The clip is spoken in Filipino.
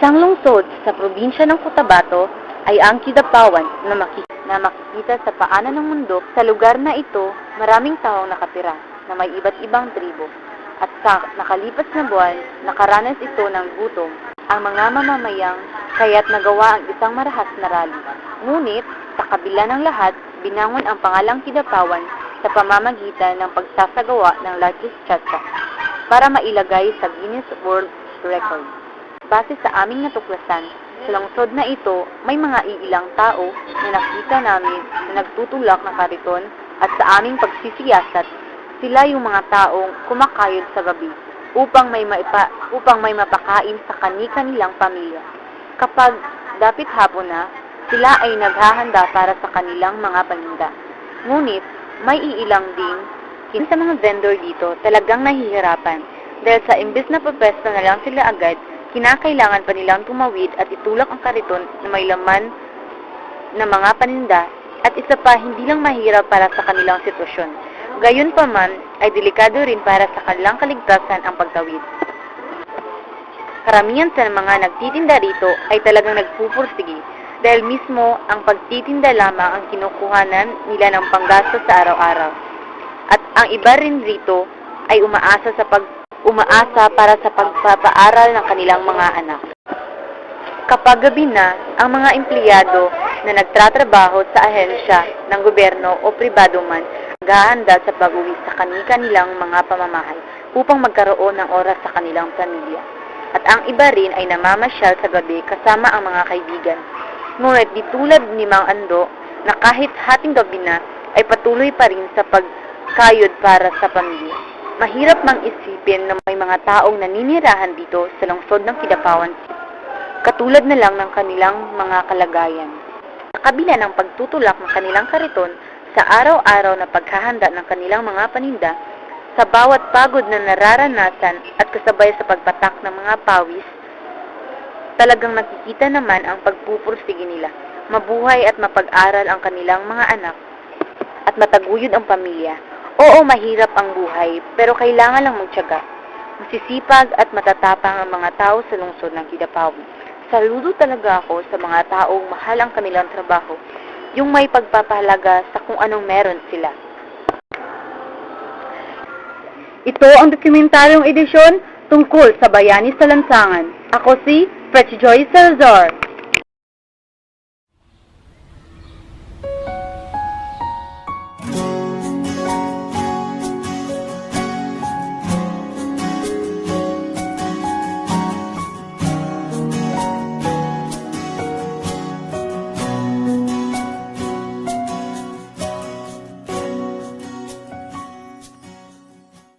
Isang lungsod sa probinsya ng Cotabato ay ang Kidapawan na makikita sa paanan ng mundo. Sa lugar na ito, maraming taong nakatira na may iba't ibang tribo. At sa nakalipas na buwan, nakaranas ito ng gutom ang mga mamamayang kaya't nagawa ang isang marahas na rally. Ngunit, sa kabila ng lahat, binangon ang pangalang Kidapawan sa pamamagitan ng pagsasagawa ng largest chacha para mailagay sa Guinness World Record. Base sa aming natuklasan, sa lungsod na ito, may mga iilang tao na nakita namin na nagtutulak ng kariton at sa aming pagsisiyasat, sila yung mga taong kumakayod sa gabi upang may mapakain sa kani-kanilang pamilya. Kapag dapit hapon na, sila ay naghahanda para sa kanilang mga paninda. Ngunit, may iilang din sa mga vendor dito talagang nahihirapan dahil sa imbes na papesto na lang sila agad, kinakailangan pa nilang tumawid at itulak ang kariton na may laman na mga paninda at isa pa hindi lang mahirap para sa kanilang sitwasyon. Gayunpaman ay delikado rin para sa kanilang kaligtasan ang pagtawid. Karamihan sa mga nagtitinda rito ay talagang nagpupursige dahil mismo ang pagtitinda lamang ang kinukuhanan nila ng panggastos sa araw-araw. At ang iba rin rito ay umaasa para sa pagpapaaral ng kanilang mga anak. Kapag gabi na, ang mga empleyado na nagtatrabaho sa ahensya ng gobyerno o pribado man, naghahanda sa pag-uwi sa kani-kanilang mga pamamahay upang magkaroon ng oras sa kanilang pamilya. At ang iba rin ay namamasyal sa gabi kasama ang mga kaibigan. Ngunit di tulad ni Mang Ando na kahit hating gabi na ay patuloy pa rin sa pagkayod para sa pamilya. Mahirap mang isipin na may mga taong naninirahan dito sa lungsod ng Kidapawan, katulad na lang ng kanilang mga kalagayan. Sa kabila ng pagtutulak ng kanilang kariton sa araw-araw na paghahanda ng kanilang mga paninda, sa bawat pagod na nararanasan at kasabay sa pagpatak ng mga pawis, talagang nakikita naman ang pagpupursige nila. Mabuhay at mapag-aral ang kanilang mga anak at mataguyod ang pamilya. Oo, mahirap ang buhay, pero kailangan lang magtiyaga. Masisipag at matatapang ang mga tao sa lungsod ng Kidapawan. Saludo talaga ako sa mga taong mahal ang kanilang trabaho, yung may pagpapahalaga sa kung anong meron sila. Ito ang dokumentaryong edisyon tungkol sa bayani sa lansangan. Ako si Prechjoy Salazar.